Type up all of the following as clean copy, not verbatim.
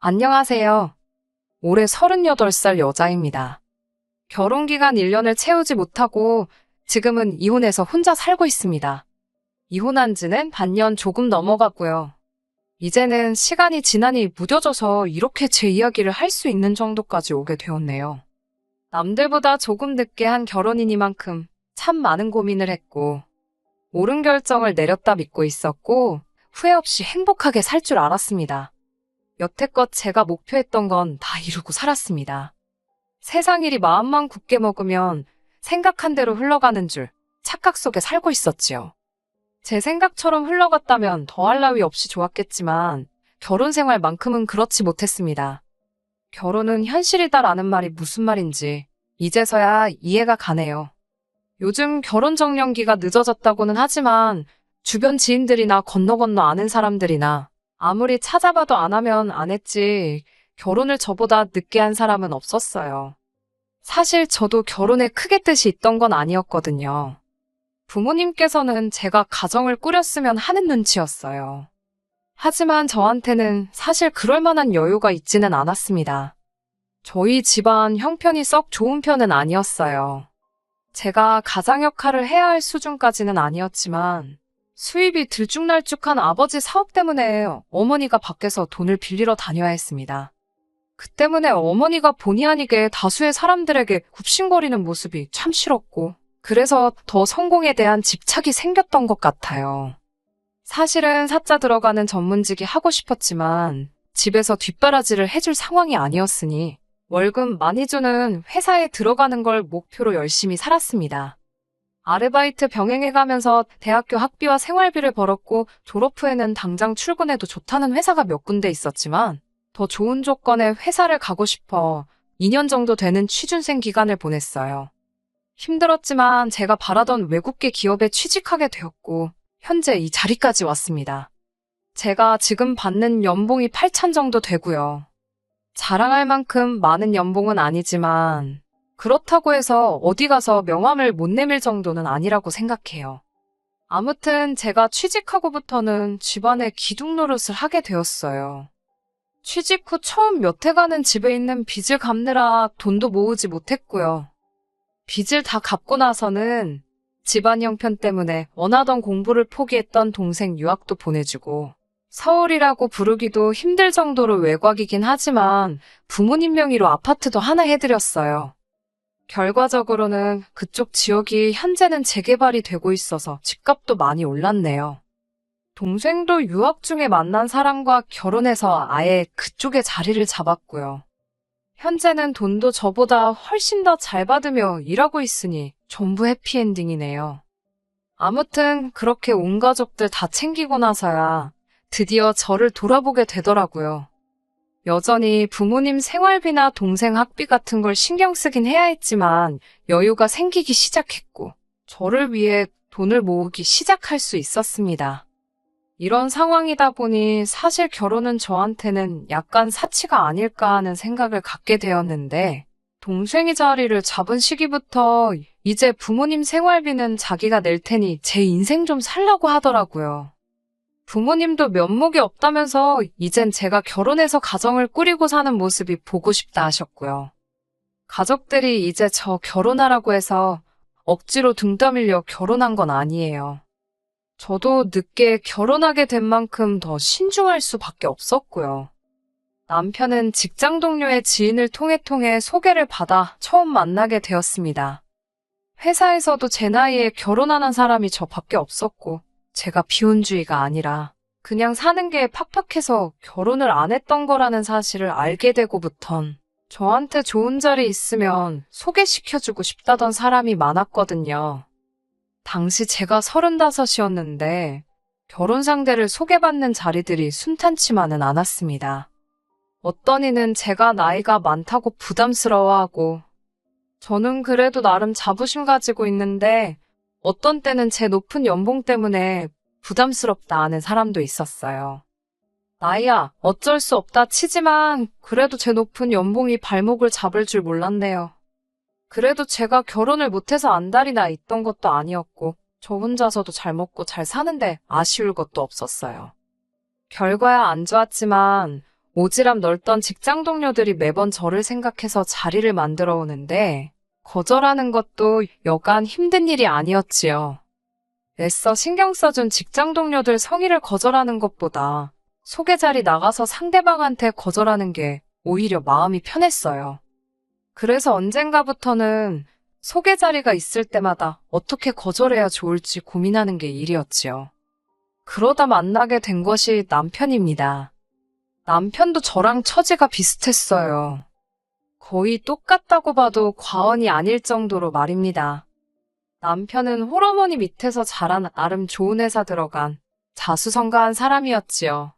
안녕하세요. 올해 38살 여자입니다. 결혼기간 1년을 채우지 못하고 지금은 이혼해서 혼자 살고 있습니다. 이혼한 지는 반년 조금 넘어가고요. 이제는 시간이 지나니 무뎌져서 이렇게 제 이야기를 할 수 있는 정도까지 오게 되었네요. 남들보다 조금 늦게 한 결혼이니만큼 참 많은 고민을 했고, 옳은 결정을 내렸다 믿고 있었고, 후회 없이 행복하게 살 줄 알았습니다. 여태껏 제가 목표했던 건 다 이루고 살았습니다. 세상 일이 마음만 굳게 먹으면 생각한 대로 흘러가는 줄 착각 속에 살고 있었지요. 제 생각처럼 흘러갔다면 더할 나위 없이 좋았겠지만 결혼 생활만큼은 그렇지 못했습니다. 결혼은 현실이다라는 말이 무슨 말인지 이제서야 이해가 가네요. 요즘 결혼 정년기가 늦어졌다고는 하지만 주변 지인들이나 건너 아는 사람들이나 아무리 찾아봐도 안 하면 안 했지 결혼을 저보다 늦게 한 사람은 없었어요. 사실 저도 결혼에 크게 뜻이 있던 건 아니었거든요. 부모님께서는 제가 가정을 꾸렸으면 하는 눈치였어요. 하지만 저한테는 사실 그럴 만한 여유가 있지는 않았습니다. 저희 집안 형편이 썩 좋은 편은 아니었어요. 제가 가장 역할을 해야 할 수준까지는 아니었지만 수입이 들쭉날쭉한 아버지 사업 때문에 어머니가 밖에서 돈을 빌리러 다녀야 했습니다. 그 때문에 어머니가 본의 아니게 다수의 사람들에게 굽신거리는 모습이 참 싫었고 그래서 더 성공에 대한 집착이 생겼던 것 같아요. 사실은 사자 들어가는 전문직이 하고 싶었지만 집에서 뒷바라지를 해줄 상황이 아니었으니 월급 많이 주는 회사에 들어가는 걸 목표로 열심히 살았습니다. 아르바이트 병행해가면서 대학교 학비와 생활비를 벌었고 졸업 후에는 당장 출근해도 좋다는 회사가 몇 군데 있었지만 더 좋은 조건의 회사를 가고 싶어 2년 정도 되는 취준생 기간을 보냈어요. 힘들었지만 제가 바라던 외국계 기업에 취직하게 되었고 현재 이 자리까지 왔습니다. 제가 지금 받는 연봉이 8천 정도 되고요. 자랑할 만큼 많은 연봉은 아니지만 그렇다고 해서 어디 가서 명함을 못 내밀 정도는 아니라고 생각해요. 아무튼 제가 취직하고부터는 집안의 기둥 노릇을 하게 되었어요. 취직 후 처음 몇 해간은 집에 있는 빚을 갚느라 돈도 모으지 못했고요. 빚을 다 갚고 나서는 집안 형편 때문에 원하던 공부를 포기했던 동생 유학도 보내주고 서울이라고 부르기도 힘들 정도로 외곽이긴 하지만 부모님 명의로 아파트도 하나 해드렸어요. 결과적으로는 그쪽 지역이 현재는 재개발이 되고 있어서 집값도 많이 올랐네요. 동생도 유학 중에 만난 사람과 결혼해서 아예 그쪽에 자리를 잡았고요. 현재는 돈도 저보다 훨씬 더 잘 받으며 일하고 있으니 전부 해피엔딩이네요. 아무튼 그렇게 온 가족들 다 챙기고 나서야 드디어 저를 돌아보게 되더라고요. 여전히 부모님 생활비나 동생 학비 같은 걸 신경 쓰긴 해야 했지만 여유가 생기기 시작했고 저를 위해 돈을 모으기 시작할 수 있었습니다. 이런 상황이다 보니 사실 결혼은 저한테는 약간 사치가 아닐까 하는 생각을 갖게 되었는데 동생이 자리를 잡은 시기부터 이제 부모님 생활비는 자기가 낼 테니 제 인생 좀 살라고 하더라고요. 부모님도 면목이 없다면서 이젠 제가 결혼해서 가정을 꾸리고 사는 모습이 보고 싶다 하셨고요. 가족들이 이제 저 결혼하라고 해서 억지로 등 떠밀려 결혼한 건 아니에요. 저도 늦게 결혼하게 된 만큼 더 신중할 수밖에 없었고요. 남편은 직장 동료의 지인을 통해 소개를 받아 처음 만나게 되었습니다. 회사에서도 제 나이에 결혼하는 사람이 저밖에 없었고 제가 비혼주의가 아니라 그냥 사는 게 팍팍해서 결혼을 안 했던 거라는 사실을 알게 되고부턴 저한테 좋은 자리 있으면 소개시켜주고 싶다던 사람이 많았거든요. 당시 제가 35이었는데 결혼 상대를 소개받는 자리들이 순탄치만은 않았습니다. 어떤 이는 제가 나이가 많다고 부담스러워하고 저는 그래도 나름 자부심 가지고 있는데 어떤 때는 제 높은 연봉 때문에 부담스럽다 하는 사람도 있었어요. 나이야, 어쩔 수 없다 치지만 그래도 제 높은 연봉이 발목을 잡을 줄 몰랐네요. 그래도 제가 결혼을 못해서 안달이 나 있던 것도 아니었고 저 혼자서도 잘 먹고 잘 사는데 아쉬울 것도 없었어요. 결과야 안 좋았지만 오지랖 넓던 직장 동료들이 매번 저를 생각해서 자리를 만들어 오는데 거절하는 것도 여간 힘든 일이 아니었지요. 애써 신경 써준 직장 동료들 성의를 거절하는 것보다 소개 자리 나가서 상대방한테 거절하는 게 오히려 마음이 편했어요. 그래서 언젠가부터는 소개 자리가 있을 때마다 어떻게 거절해야 좋을지 고민하는 게 일이었지요. 그러다 만나게 된 것이 남편입니다. 남편도 저랑 처지가 비슷했어요. 거의 똑같다고 봐도 과언이 아닐 정도로 말입니다. 남편은 홀어머니 밑에서 자란 나름 좋은 회사 들어간 자수성가한 사람이었지요.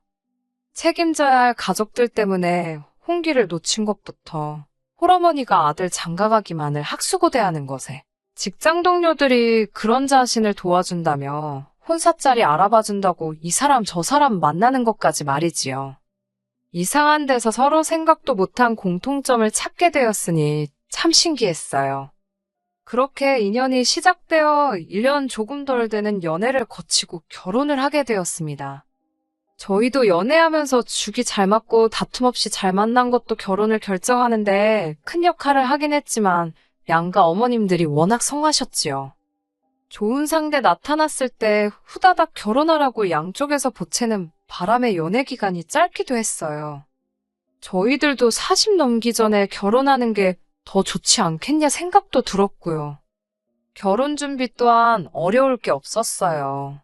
책임져야 할 가족들 때문에 홍기를 놓친 것부터 홀어머니가 아들 장가가기만을 학수고대하는 것에 직장 동료들이 그런 자신을 도와준다며 혼사자리 알아봐준다고 이 사람 저 사람 만나는 것까지 말이지요. 이상한 데서 서로 생각도 못한 공통점을 찾게 되었으니 참 신기했어요. 그렇게 인연이 시작되어 1년 조금 덜 되는 연애를 거치고 결혼을 하게 되었습니다. 저희도 연애하면서 죽이 잘 맞고 다툼 없이 잘 만난 것도 결혼을 결정하는데 큰 역할을 하긴 했지만 양가 어머님들이 워낙 성하셨지요. 좋은 상대 나타났을 때 후다닥 결혼하라고 양쪽에서 보채는 바람에 연애 기간이 짧기도 했어요. 저희들도 40 넘기 전에 결혼하는 게 더 좋지 않겠냐 생각도 들었고요. 결혼 준비 또한 어려울 게 없었어요.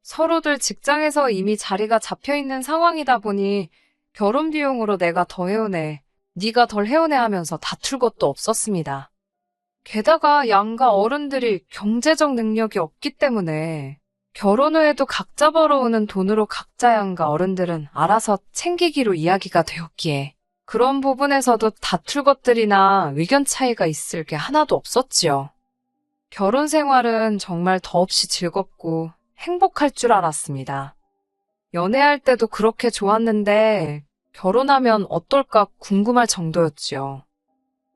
서로들 직장에서 이미 자리가 잡혀있는 상황이다 보니 결혼 비용으로 내가 더 해오네, 네가 덜 해오네 하면서 다툴 것도 없었습니다. 게다가 양가 어른들이 경제적 능력이 없기 때문에 결혼 후에도 각자 벌어오는 돈으로 각자 양가 어른들은 알아서 챙기기로 이야기가 되었기에 그런 부분에서도 다툴 것들이나 의견 차이가 있을 게 하나도 없었지요. 결혼 생활은 정말 더없이 즐겁고 행복할 줄 알았습니다. 연애할 때도 그렇게 좋았는데 결혼하면 어떨까 궁금할 정도였지요.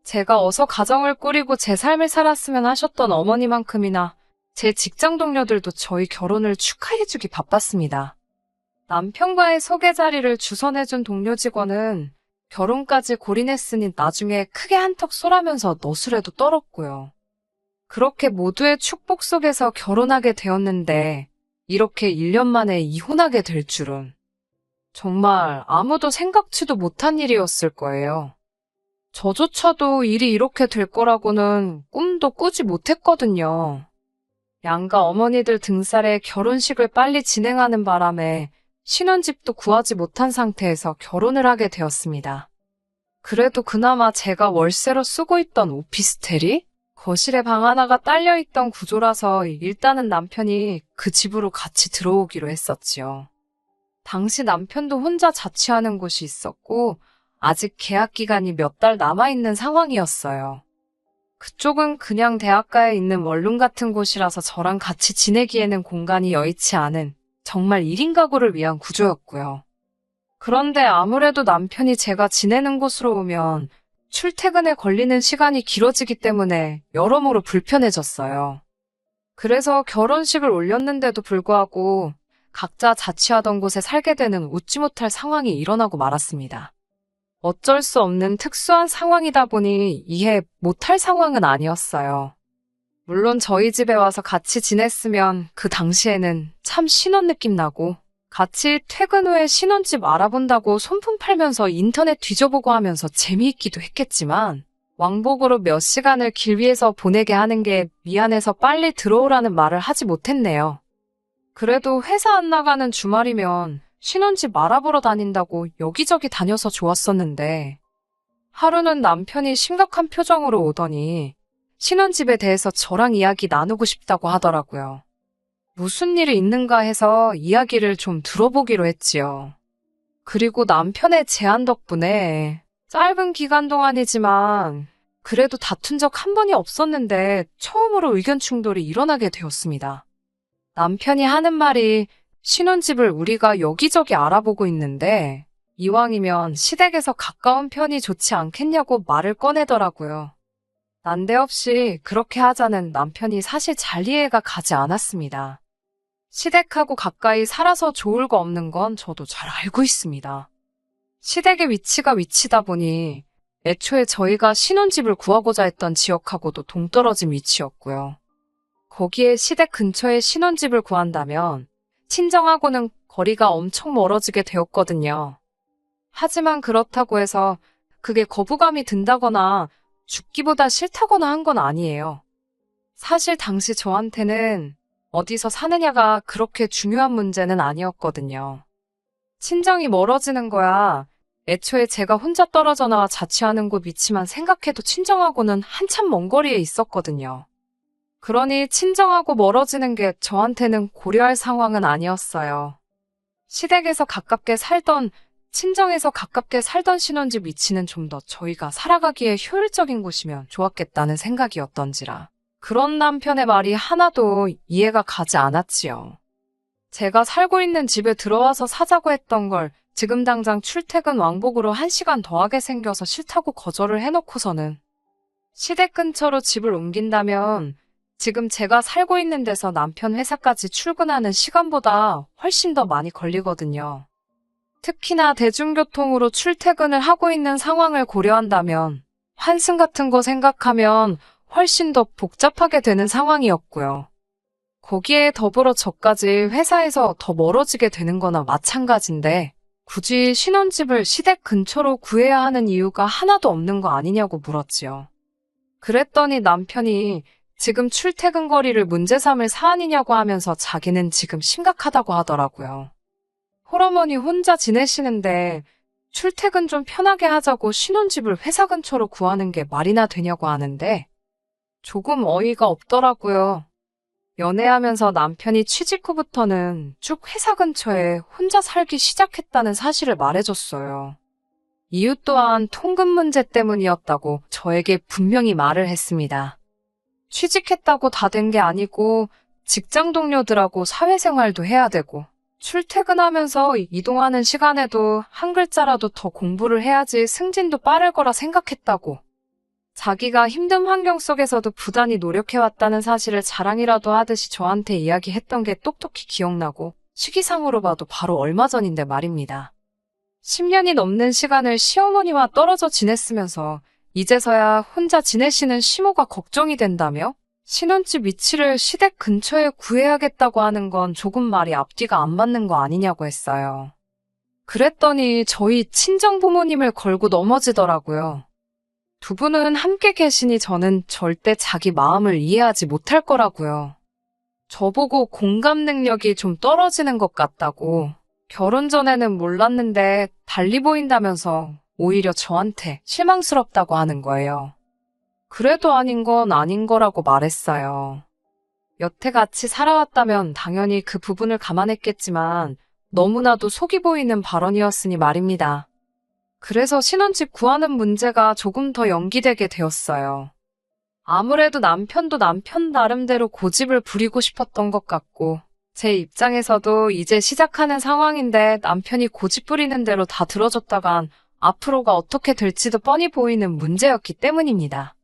제가 어서 가정을 꾸리고 제 삶을 살았으면 하셨던 어머니만큼이나 제 직장 동료들도 저희 결혼을 축하해주기 바빴습니다. 남편과의 소개 자리를 주선해준 동료 직원은 결혼까지 골인했으니 나중에 크게 한턱 쏘라면서 너술에도 떨었고요. 그렇게 모두의 축복 속에서 결혼하게 되었는데 이렇게 1년 만에 이혼하게 될 줄은 정말 아무도 생각지도 못한 일이었을 거예요. 저조차도 일이 이렇게 될 거라고는 꿈도 꾸지 못했거든요. 양가 어머니들 등살에 결혼식을 빨리 진행하는 바람에 신혼집도 구하지 못한 상태에서 결혼을 하게 되었습니다. 그래도 그나마 제가 월세로 쓰고 있던 오피스텔이 거실에 방 하나가 딸려있던 구조라서 일단은 남편이 그 집으로 같이 들어오기로 했었지요. 당시 남편도 혼자 자취하는 곳이 있었고 아직 계약 기간이 몇 달 남아있는 상황이었어요. 그쪽은 그냥 대학가에 있는 원룸 같은 곳이라서 저랑 같이 지내기에는 공간이 여의치 않은 정말 1인 가구를 위한 구조였고요. 그런데 아무래도 남편이 제가 지내는 곳으로 오면 출퇴근에 걸리는 시간이 길어지기 때문에 여러모로 불편해졌어요. 그래서 결혼식을 올렸는데도 불구하고 각자 자취하던 곳에 살게 되는 웃지 못할 상황이 일어나고 말았습니다. 어쩔 수 없는 특수한 상황이다 보니 이해 못할 상황은 아니었어요. 물론 저희 집에 와서 같이 지냈으면 그 당시에는 참 신혼 느낌 나고 같이 퇴근 후에 신혼집 알아본다고 손품 팔면서 인터넷 뒤져보고 하면서 재미있기도 했겠지만 왕복으로 몇 시간을 길 위에서 보내게 하는 게 미안해서 빨리 들어오라는 말을 하지 못했네요. 그래도 회사 안 나가는 주말이면 신혼집 알아보러 다닌다고 여기저기 다녀서 좋았었는데 하루는 남편이 심각한 표정으로 오더니 신혼집에 대해서 저랑 이야기 나누고 싶다고 하더라고요. 무슨 일이 있는가 해서 이야기를 좀 들어보기로 했지요. 그리고 남편의 제안 덕분에 짧은 기간 동안이지만 그래도 다툰 적 한 번이 없었는데 처음으로 의견 충돌이 일어나게 되었습니다. 남편이 하는 말이 신혼집을 우리가 여기저기 알아보고 있는데 이왕이면 시댁에서 가까운 편이 좋지 않겠냐고 말을 꺼내더라고요. 난데없이 그렇게 하자는 남편이 사실 잘 이해가 가지 않았습니다. 시댁하고 가까이 살아서 좋을 거 없는 건 저도 잘 알고 있습니다. 시댁의 위치가 위치다 보니 애초에 저희가 신혼집을 구하고자 했던 지역하고도 동떨어진 위치였고요. 거기에 시댁 근처에 신혼집을 구한다면 친정하고는 거리가 엄청 멀어지게 되었거든요. 하지만 그렇다고 해서 그게 거부감이 든다거나 죽기보다 싫다거나 한 건 아니에요. 사실 당시 저한테는 어디서 사느냐가 그렇게 중요한 문제는 아니었거든요. 친정이 멀어지는 거야. 애초에 제가 혼자 떨어져 나와 자취하는 곳 위치만 생각해도 친정하고는 한참 먼 거리에 있었거든요. 그러니 친정하고 멀어지는 게 저한테는 고려할 상황은 아니었어요. 시댁에서 가깝게 살던, 친정에서 가깝게 살던 신혼집 위치는 좀 더 저희가 살아가기에 효율적인 곳이면 좋았겠다는 생각이었던지라. 그런 남편의 말이 하나도 이해가 가지 않았지요. 제가 살고 있는 집에 들어와서 사자고 했던 걸 지금 당장 출퇴근 왕복으로 1시간 더 하게 생겨서 싫다고 거절을 해놓고서는 시댁 근처로 집을 옮긴다면 지금 제가 살고 있는 데서 남편 회사까지 출근하는 시간보다 훨씬 더 많이 걸리거든요. 특히나 대중교통으로 출퇴근을 하고 있는 상황을 고려한다면 환승 같은 거 생각하면 훨씬 더 복잡하게 되는 상황이었고요. 거기에 더불어 저까지 회사에서 더 멀어지게 되는 거나 마찬가지인데 굳이 신혼집을 시댁 근처로 구해야 하는 이유가 하나도 없는 거 아니냐고 물었지요. 그랬더니 남편이 지금 출퇴근 거리를 문제 삼을 사안이냐고 하면서 자기는 지금 심각하다고 하더라고요. 홀어머니 혼자 지내시는데 출퇴근 좀 편하게 하자고 신혼집을 회사 근처로 구하는 게 말이나 되냐고 하는데 조금 어이가 없더라고요. 연애하면서 남편이 취직 후부터는 쭉 회사 근처에 혼자 살기 시작했다는 사실을 말해줬어요. 이유 또한 통금 문제 때문이었다고 저에게 분명히 말을 했습니다. 취직했다고 다 된 게 아니고 직장 동료들하고 사회생활도 해야 되고 출퇴근하면서 이동하는 시간에도 한 글자라도 더 공부를 해야지 승진도 빠를 거라 생각했다고. 자기가 힘든 환경 속에서도 부단히 노력해왔다는 사실을 자랑이라도 하듯이 저한테 이야기했던 게 똑똑히 기억나고 시기상으로 봐도 바로 얼마 전인데 말입니다. 10년이 넘는 시간을 시어머니와 떨어져 지냈으면서 이제서야 혼자 지내시는 시모가 걱정이 된다며 신혼집 위치를 시댁 근처에 구해야겠다고 하는 건 조금 말이 앞뒤가 안 맞는 거 아니냐고 했어요. 그랬더니 저희 친정부모님을 걸고 넘어지더라고요. 두 분은 함께 계시니 저는 절대 자기 마음을 이해하지 못할 거라고요. 저보고 공감 능력이 좀 떨어지는 것 같다고. 결혼 전에는 몰랐는데 달리 보인다면서 오히려 저한테 실망스럽다고 하는 거예요. 그래도 아닌 건 아닌 거라고 말했어요. 여태 같이 살아왔다면 당연히 그 부분을 감안했겠지만 너무나도 속이 보이는 발언이었으니 말입니다. 그래서 신혼집 구하는 문제가 조금 더 연기되게 되었어요. 아무래도 남편도 남편 나름대로 고집을 부리고 싶었던 것 같고 제 입장에서도 이제 시작하는 상황인데 남편이 고집 부리는 대로 다 들어줬다간 앞으로가 어떻게 될지도 뻔히 보이는 문제였기 때문입니다.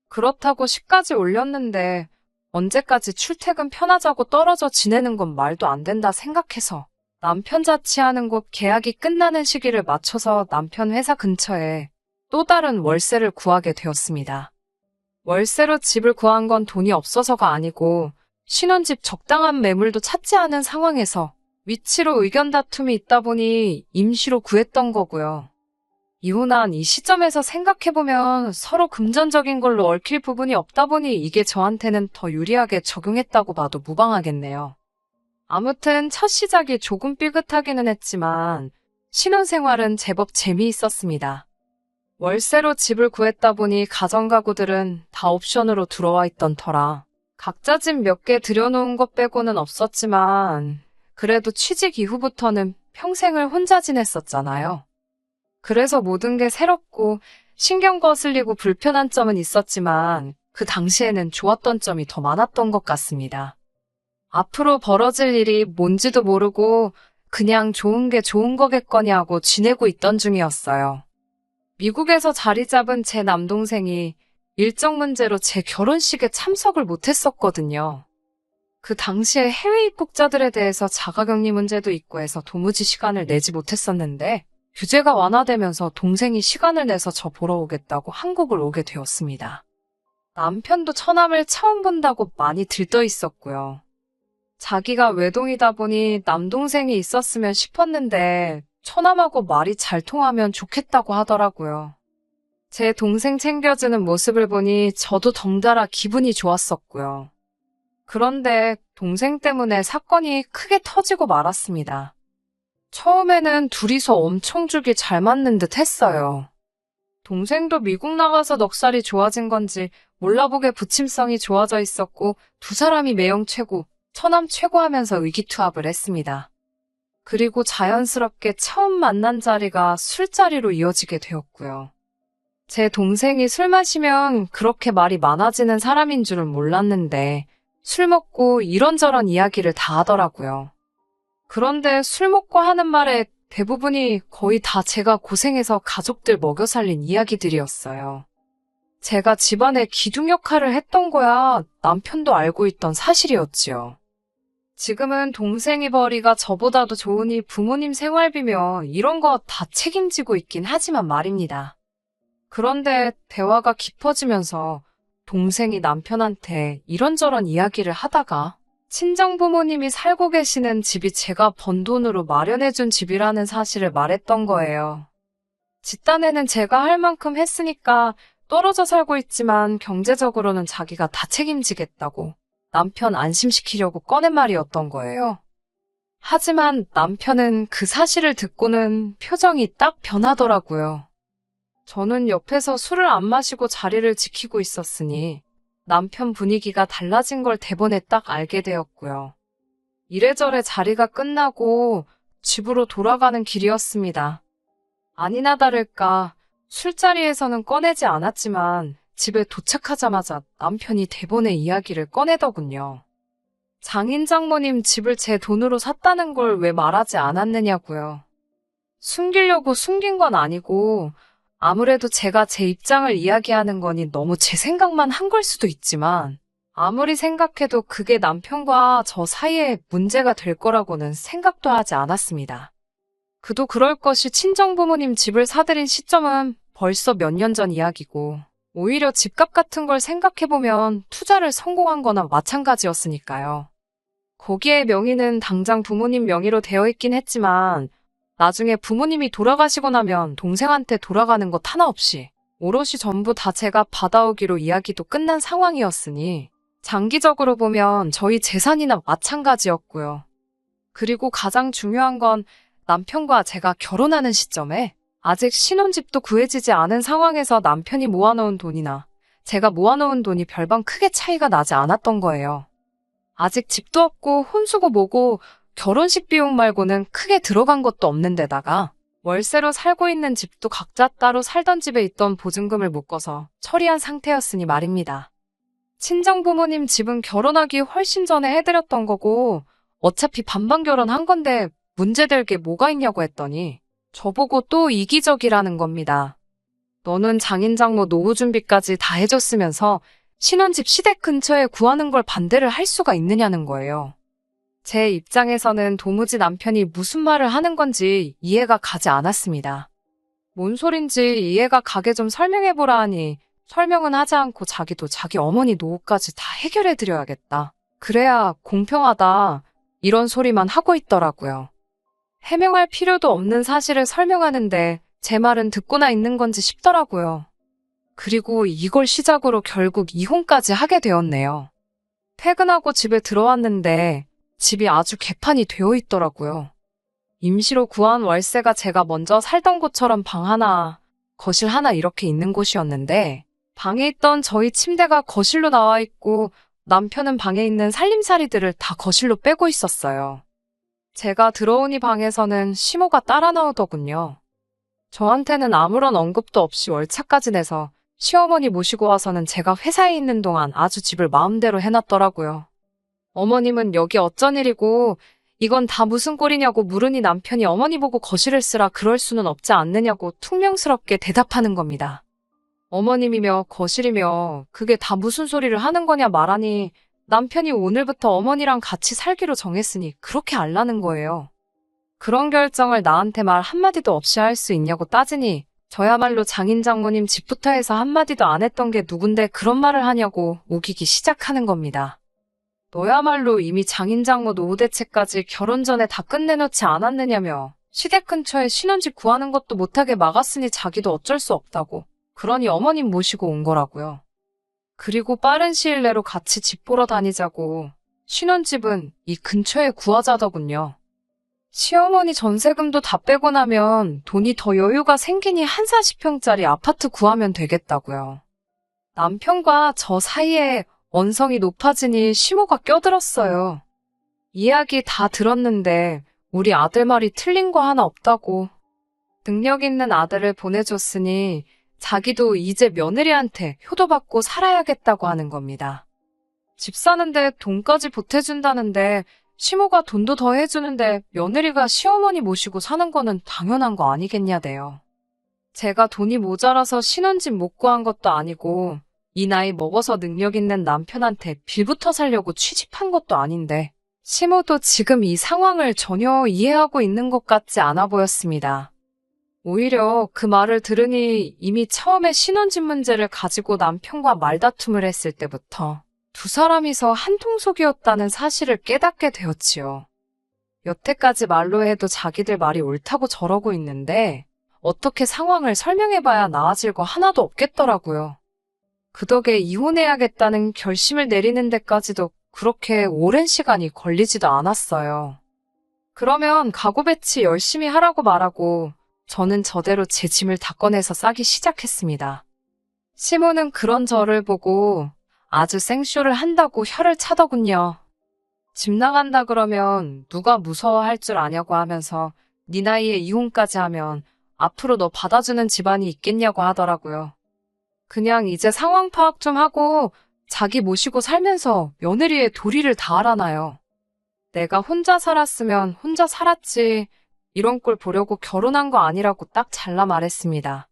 그렇다고 시까지 올렸는데 언제까지 출퇴근 편하자고 떨어져 지내는 건 말도 안 된다 생각해서 남편 자취하는 곳 계약이 끝나는 시기를 맞춰서 남편 회사 근처에 또 다른 월세를 구하게 되었습니다. 월세로 집을 구한 건 돈이 없어서가 아니고 신혼집 적당한 매물도 찾지 않은 상황에서 위치로 의견 다툼이 있다 보니 임시로 구했던 거고요. 이혼한 이 시점에서 생각해보면 서로 금전적인 걸로 얽힐 부분이 없다 보니 이게 저한테는 더 유리하게 적용했다고 봐도 무방하겠네요. 아무튼 첫 시작이 조금 삐끗하기는 했지만 신혼생활은 제법 재미있었습니다. 월세로 집을 구했다 보니 가정가구들은 다 옵션으로 들어와 있던 터라 각자 집 몇 개 들여놓은 것 빼고는 없었지만 그래도 취직 이후부터는 평생을 혼자 지냈었잖아요. 그래서 모든 게 새롭고 신경 거슬리고 불편한 점은 있었지만 그 당시에는 좋았던 점이 더 많았던 것 같습니다. 앞으로 벌어질 일이 뭔지도 모르고 그냥 좋은 게 좋은 거겠거니 하고 지내고 있던 중이었어요. 미국에서 자리 잡은 제 남동생이 일정 문제로 제 결혼식에 참석을 못했었거든요. 그 당시에 해외 입국자들에 대해서 자가격리 문제도 있고 해서 도무지 시간을 내지 못했었는데 규제가 완화되면서 동생이 시간을 내서 저 보러 오겠다고 한국을 오게 되었습니다. 남편도 처남을 처음 본다고 많이 들떠 있었고요. 자기가 외동이다 보니 남동생이 있었으면 싶었는데 처남하고 말이 잘 통하면 좋겠다고 하더라고요. 제 동생 챙겨주는 모습을 보니 저도 덩달아 기분이 좋았었고요. 그런데 동생 때문에 사건이 크게 터지고 말았습니다. 처음에는 둘이서 엄청 죽이 잘 맞는 듯 했어요. 동생도 미국 나가서 넉살이 좋아진 건지 몰라보게 부침성이 좋아져 있었고 두 사람이 매형 최고, 처남 최고 하면서 의기투합을 했습니다. 그리고 자연스럽게 처음 만난 자리가 술자리로 이어지게 되었고요. 제 동생이 술 마시면 그렇게 말이 많아지는 사람인 줄은 몰랐는데 술 먹고 이런저런 이야기를 다 하더라고요. 그런데 술 먹고 하는 말에 대부분이 거의 다 제가 고생해서 가족들 먹여 살린 이야기들이었어요. 제가 집안의 기둥 역할을 했던 거야 남편도 알고 있던 사실이었지요. 지금은 동생이 벌이가 저보다도 좋으니 부모님 생활비며 이런 거 다 책임지고 있긴 하지만 말입니다. 그런데 대화가 깊어지면서 동생이 남편한테 이런저런 이야기를 하다가 친정 부모님이 살고 계시는 집이 제가 번 돈으로 마련해준 집이라는 사실을 말했던 거예요. 집단에는 제가 할 만큼 했으니까 떨어져 살고 있지만 경제적으로는 자기가 다 책임지겠다고 남편 안심시키려고 꺼낸 말이었던 거예요. 하지만 남편은 그 사실을 듣고는 표정이 딱 변하더라고요. 저는 옆에서 술을 안 마시고 자리를 지키고 있었으니 남편 분위기가 달라진 걸 대본에 딱 알게 되었고요. 이래저래 자리가 끝나고 집으로 돌아가는 길이었습니다. 아니나 다를까 술자리에서는 꺼내지 않았지만 집에 도착하자마자 남편이 대본의 이야기를 꺼내더군요. 장인 장모님 집을 제 돈으로 샀다는 걸 왜 말하지 않았느냐고요. 숨기려고 숨긴 건 아니고 아무래도 제가 제 입장을 이야기하는 거니 너무 제 생각만 한 걸 수도 있지만 아무리 생각해도 그게 남편과 저 사이에 문제가 될 거라고는 생각도 하지 않았습니다. 그도 그럴 것이 친정부모님 집을 사들인 시점은 벌써 몇 년 전 이야기고 오히려 집값 같은 걸 생각해보면 투자를 성공한 거나 마찬가지였으니까요. 거기에 명의는 당장 부모님 명의로 되어 있긴 했지만 나중에 부모님이 돌아가시고 나면 동생한테 돌아가는 것 하나 없이 오롯이 전부 다 제가 받아오기로 이야기도 끝난 상황이었으니 장기적으로 보면 저희 재산이나 마찬가지였고요. 그리고 가장 중요한 건 남편과 제가 결혼하는 시점에 아직 신혼집도 구해지지 않은 상황에서 남편이 모아놓은 돈이나 제가 모아놓은 돈이 별반 크게 차이가 나지 않았던 거예요. 아직 집도 없고 혼수고 뭐고 결혼식 비용 말고는 크게 들어간 것도 없는 데다가 월세로 살고 있는 집도 각자 따로 살던 집에 있던 보증금을 묶어서 처리한 상태였으니 말입니다. 친정부모님 집은 결혼하기 훨씬 전에 해드렸던 거고 어차피 반반 결혼한 건데 문제될 게 뭐가 있냐고 했더니 저보고 또 이기적이라는 겁니다. 너는 장인장모 노후 준비까지 다 해줬으면서 신혼집 시댁 근처에 구하는 걸 반대를 할 수가 있느냐는 거예요. 제 입장에서는 도무지 남편이 무슨 말을 하는 건지 이해가 가지 않았습니다. 뭔 소린지 이해가 가게 좀 설명해보라 하니 설명은 하지 않고 자기도 자기 어머니 노후까지 다 해결해드려야겠다. 그래야 공평하다. 이런 소리만 하고 있더라고요. 해명할 필요도 없는 사실을 설명하는데 제 말은 듣고나 있는 건지 싶더라고요. 그리고 이걸 시작으로 결국 이혼까지 하게 되었네요. 퇴근하고 집에 들어왔는데 집이 아주 개판이 되어 있더라고요. 임시로 구한 월세가 제가 먼저 살던 곳처럼 방 하나, 거실 하나 이렇게 있는 곳이었는데 방에 있던 저희 침대가 거실로 나와 있고 남편은 방에 있는 살림살이들을 다 거실로 빼고 있었어요. 제가 들어오니 방에서는 시모가 따라 나오더군요. 저한테는 아무런 언급도 없이 월차까지 내서 시어머니 모시고 와서는 제가 회사에 있는 동안 아주 집을 마음대로 해놨더라고요. 어머님은 여기 어쩐 일이고 이건 다 무슨 꼴이냐고 물으니 남편이 어머니 보고 거실을 쓰라 그럴 수는 없지 않느냐고 퉁명스럽게 대답하는 겁니다. 어머님이며 거실이며 그게 다 무슨 소리를 하는 거냐 말하니 남편이 오늘부터 어머니랑 같이 살기로 정했으니 그렇게 알라는 거예요. 그런 결정을 나한테 말 한마디도 없이 할 수 있냐고 따지니 저야말로 장인 장모님 집부터 해서 한마디도 안 했던 게 누군데 그런 말을 하냐고 우기기 시작하는 겁니다. 너야말로 이미 장인 장모 노후 대책까지 결혼 전에 다 끝내놓지 않았느냐며 시댁 근처에 신혼집 구하는 것도 못하게 막았으니 자기도 어쩔 수 없다고. 그러니 어머님 모시고 온 거라고요. 그리고 빠른 시일 내로 같이 집 보러 다니자고. 신혼집은 이 근처에 구하자더군요. 시어머니 전세금도 다 빼고 나면 돈이 더 여유가 생기니 한 40평짜리 아파트 구하면 되겠다고요. 남편과 저 사이에 언성이 높아지니 시모가 껴들었어요. 이야기 다 들었는데 우리 아들 말이 틀린 거 하나 없다고. 능력 있는 아들을 보내줬으니 자기도 이제 며느리한테 효도받고 살아야겠다고 하는 겁니다. 집 사는데 돈까지 보태준다는데 시모가 돈도 더 해주는데 며느리가 시어머니 모시고 사는 거는 당연한 거 아니겠냐대요. 제가 돈이 모자라서 신혼집 못 구한 것도 아니고 이 나이 먹어서 능력 있는 남편한테 빌부터 살려고 취직한 것도 아닌데 시모도 지금 이 상황을 전혀 이해하고 있는 것 같지 않아 보였습니다. 오히려 그 말을 들으니 이미 처음에 신혼집 문제를 가지고 남편과 말다툼을 했을 때부터 두 사람이서 한통속이었다는 사실을 깨닫게 되었지요. 여태까지 말로 해도 자기들 말이 옳다고 저러고 있는데 어떻게 상황을 설명해봐야 나아질 거 하나도 없겠더라고요. 그 덕에 이혼해야겠다는 결심을 내리는 데까지도 그렇게 오랜 시간이 걸리지도 않았어요. 그러면 가구 배치 열심히 하라고 말하고 저는 저대로 제 짐을 다 꺼내서 싸기 시작했습니다. 시모는 그런 저를 보고 아주 생쇼를 한다고 혀를 차더군요. 집 나간다 그러면 누가 무서워할 줄 아냐고 하면서 네 나이에 이혼까지 하면 앞으로 너 받아주는 집안이 있겠냐고 하더라고요. 그냥 이제 상황 파악 좀 하고 자기 모시고 살면서 며느리의 도리를 다 알아놔요. 내가 혼자 살았으면 혼자 살았지 이런 꼴 보려고 결혼한 거 아니라고 딱 잘라 말했습니다.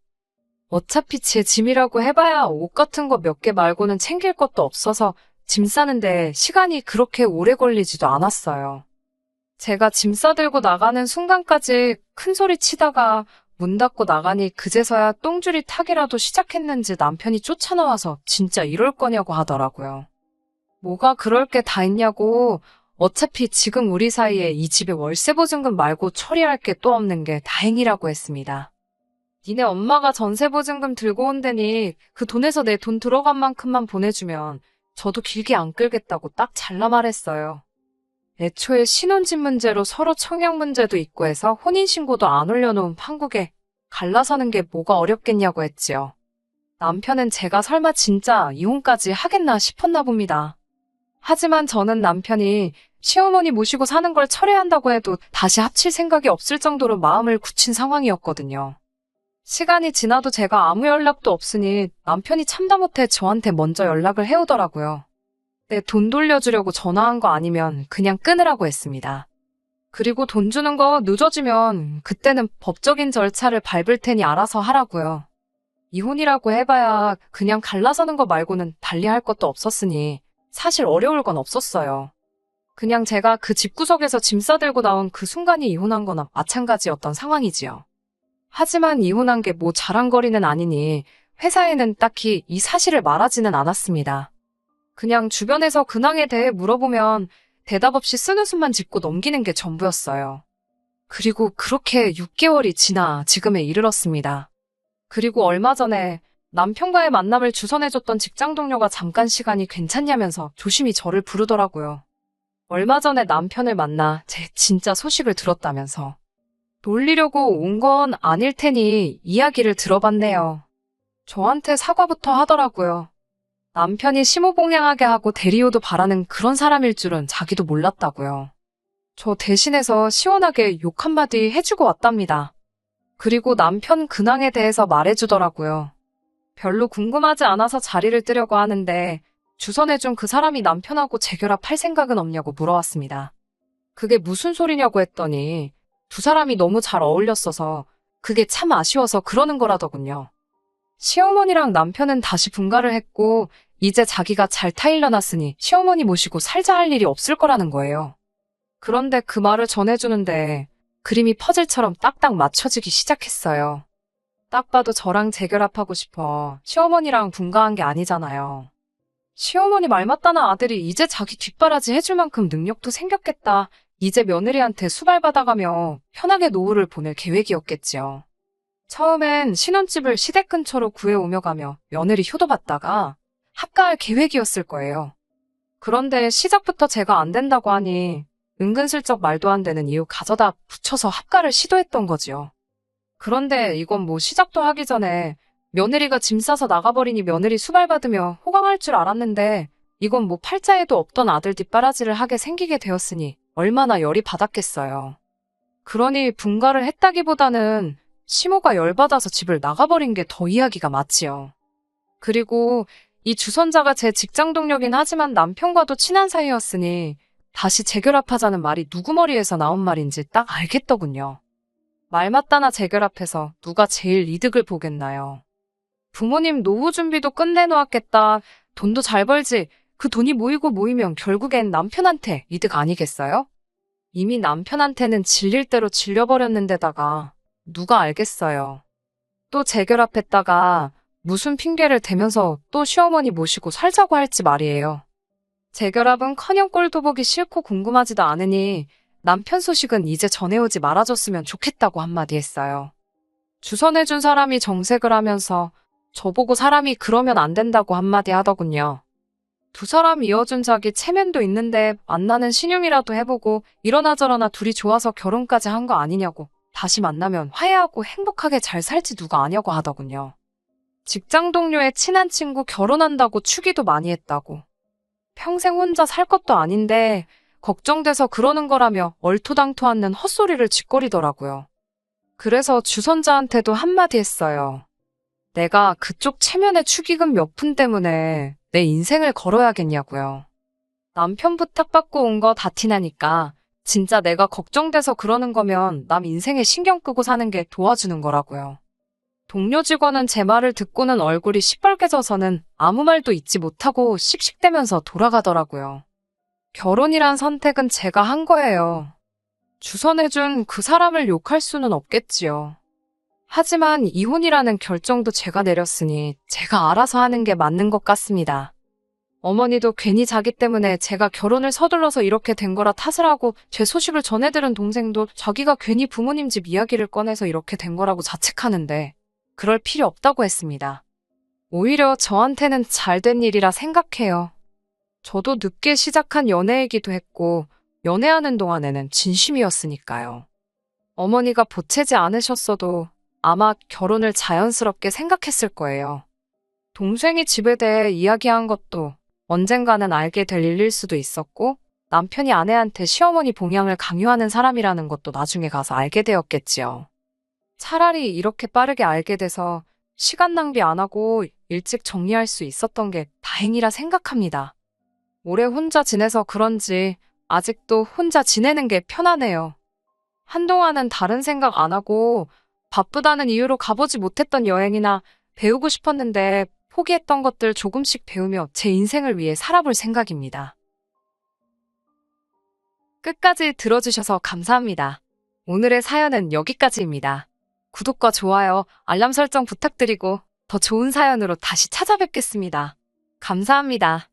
어차피 제 짐이라고 해봐야 옷 같은 거 몇 개 말고는 챙길 것도 없어서 짐 싸는데 시간이 그렇게 오래 걸리지도 않았어요. 제가 짐 싸들고 나가는 순간까지 큰 소리 치다가 문 닫고 나가니 그제서야 똥줄이 타기라도 시작했는지 남편이 쫓아나와서 진짜 이럴 거냐고 하더라고요. 뭐가 그럴 게 다 있냐고. 어차피 지금 우리 사이에 이 집에 월세 보증금 말고 처리할 게 또 없는 게 다행이라고 했습니다. 니네 엄마가 전세 보증금 들고 온다니 그 돈에서 내 돈 들어간 만큼만 보내주면 저도 길게 안 끌겠다고 딱 잘라 말했어요. 애초에 신혼집 문제로 서로 청약 문제도 있고 해서 혼인신고도 안 올려놓은 판국에 갈라서는 게 뭐가 어렵겠냐고 했지요. 남편은 제가 설마 진짜 이혼까지 하겠나 싶었나 봅니다. 하지만 저는 남편이 시어머니 모시고 사는 걸 철회한다고 해도 다시 합칠 생각이 없을 정도로 마음을 굳힌 상황이었거든요. 시간이 지나도 제가 아무 연락도 없으니 남편이 참다 못해 저한테 먼저 연락을 해오더라고요. 내 돈 돌려주려고 전화한 거 아니면 그냥 끊으라고 했습니다. 그리고 돈 주는 거 늦어지면 그때는 법적인 절차를 밟을 테니 알아서 하라고요. 이혼이라고 해봐야 그냥 갈라서는 거 말고는 달리 할 것도 없었으니 사실 어려울 건 없었어요. 그냥 제가 그 집구석에서 짐 싸들고 나온 그 순간이 이혼한 거나 마찬가지였던 상황이지요. 하지만 이혼한 게 뭐 자랑거리는 아니니 회사에는 딱히 이 사실을 말하지는 않았습니다. 그냥 주변에서 근황에 대해 물어보면 대답 없이 쓴웃음만 짓고 넘기는 게 전부였어요. 그리고 그렇게 6개월이 지나 지금에 이르렀습니다. 그리고 얼마 전에 남편과의 만남을 주선해줬던 직장 동료가 잠깐 시간이 괜찮냐면서 조심히 저를 부르더라고요. 얼마 전에 남편을 만나 제 진짜 소식을 들었다면서. 놀리려고 온 건 아닐 테니 이야기를 들어봤네요. 저한테 사과부터 하더라고요. 남편이 심호봉양하게 하고 대리호도 바라는 그런 사람일 줄은 자기도 몰랐다고요. 저 대신해서 시원하게 욕 한마디 해주고 왔답니다. 그리고 남편 근황에 대해서 말해주더라고요. 별로 궁금하지 않아서 자리를 뜨려고 하는데 주선해준 그 사람이 남편하고 재결합할 생각은 없냐고 물어왔습니다. 그게 무슨 소리냐고 했더니 두 사람이 너무 잘 어울렸어서 그게 참 아쉬워서 그러는 거라더군요. 시어머니랑 남편은 다시 분가를 했고 이제 자기가 잘 타일러놨으니 시어머니 모시고 살자 할 일이 없을 거라는 거예요. 그런데 그 말을 전해주는데 그림이 퍼즐처럼 딱딱 맞춰지기 시작했어요. 딱 봐도 저랑 재결합하고 싶어 시어머니랑 분가한 게 아니잖아요. 시어머니 말 맞다나 아들이 이제 자기 뒷바라지 해줄 만큼 능력도 생겼겠다. 이제 며느리한테 수발받아가며 편하게 노후를 보낼 계획이었겠지요. 처음엔 신혼집을 시댁 근처로 구해오며 가며 며느리 효도받다가 합가할 계획이었을 거예요. 그런데 시작부터 제가 안 된다고 하니 은근슬쩍 말도 안 되는 이유 가져다 붙여서 합가를 시도했던 거지요. 그런데 이건 뭐 시작도 하기 전에 며느리가 짐 싸서 나가버리니 며느리 수발받으며 호강할 줄 알았는데 이건 뭐 팔자에도 없던 아들 뒷바라지를 하게 생기게 되었으니 얼마나 열이 받았겠어요. 그러니 분가를 했다기보다는 시모가 열받아서 집을 나가버린 게 더 이야기가 맞지요. 그리고 이 주선자가 제 직장 동료긴 하지만 남편과도 친한 사이였으니 다시 재결합하자는 말이 누구 머리에서 나온 말인지 딱 알겠더군요. 말 맞다나 재결합해서 누가 제일 이득을 보겠나요? 부모님 노후 준비도 끝내놓았겠다. 돈도 잘 벌지. 그 돈이 모이고 모이면 결국엔 남편한테 이득 아니겠어요? 이미 남편한테는 질릴 대로 질려버렸는데다가 누가 알겠어요. 또 재결합했다가 무슨 핑계를 대면서 또 시어머니 모시고 살자고 할지 말이에요. 재결합은커녕 꼴도 보기 싫고 궁금하지도 않으니 남편 소식은 이제 전해오지 말아줬으면 좋겠다고 한마디 했어요. 주선해준 사람이 정색을 하면서 저보고 사람이 그러면 안 된다고 한마디 하더군요. 두 사람 이어준 자기 체면도 있는데 만나는 신용이라도 해보고 이러나 저러나 둘이 좋아서 결혼까지 한 거 아니냐고 다시 만나면 화해하고 행복하게 잘 살지 누가 아냐고 하더군요. 직장 동료의 친한 친구 결혼한다고 추기도 많이 했다고. 평생 혼자 살 것도 아닌데 걱정돼서 그러는 거라며 얼토당토 않는 헛소리를 짓거리더라고요. 그래서 주선자한테도 한마디 했어요. 내가 그쪽 체면의 축의금 몇 푼 때문에 내 인생을 걸어야겠냐고요. 남편 부탁받고 온 거 다 티나니까 진짜 내가 걱정돼서 그러는 거면 남 인생에 신경 끄고 사는 게 도와주는 거라고요. 동료 직원은 제 말을 듣고는 얼굴이 시뻘개져서는 아무 말도 잊지 못하고 씩씩대면서 돌아가더라고요. 결혼이란 선택은 제가 한 거예요. 주선해준 그 사람을 욕할 수는 없겠지요. 하지만 이혼이라는 결정도 제가 내렸으니 제가 알아서 하는 게 맞는 것 같습니다. 어머니도 괜히 자기 때문에 제가 결혼을 서둘러서 이렇게 된 거라 탓을 하고 제 소식을 전해들은 동생도 자기가 괜히 부모님 집 이야기를 꺼내서 이렇게 된 거라고 자책하는데 그럴 필요 없다고 했습니다. 오히려 저한테는 잘된 일이라 생각해요. 저도 늦게 시작한 연애이기도 했고 연애하는 동안에는 진심이었으니까요. 어머니가 보채지 않으셨어도 아마 결혼을 자연스럽게 생각했을 거예요. 동생이 집에 대해 이야기한 것도 언젠가는 알게 될 일일 수도 있었고 남편이 아내한테 시어머니 봉양을 강요하는 사람이라는 것도 나중에 가서 알게 되었겠지요. 차라리 이렇게 빠르게 알게 돼서 시간 낭비 안 하고 일찍 정리할 수 있었던 게 다행이라 생각합니다. 오래 혼자 지내서 그런지 아직도 혼자 지내는 게 편하네요. 한동안은 다른 생각 안 하고 바쁘다는 이유로 가보지 못했던 여행이나 배우고 싶었는데 포기했던 것들 조금씩 배우며 제 인생을 위해 살아볼 생각입니다. 끝까지 들어주셔서 감사합니다. 오늘의 사연은 여기까지입니다. 구독과 좋아요, 알람 설정 부탁드리고 더 좋은 사연으로 다시 찾아뵙겠습니다. 감사합니다.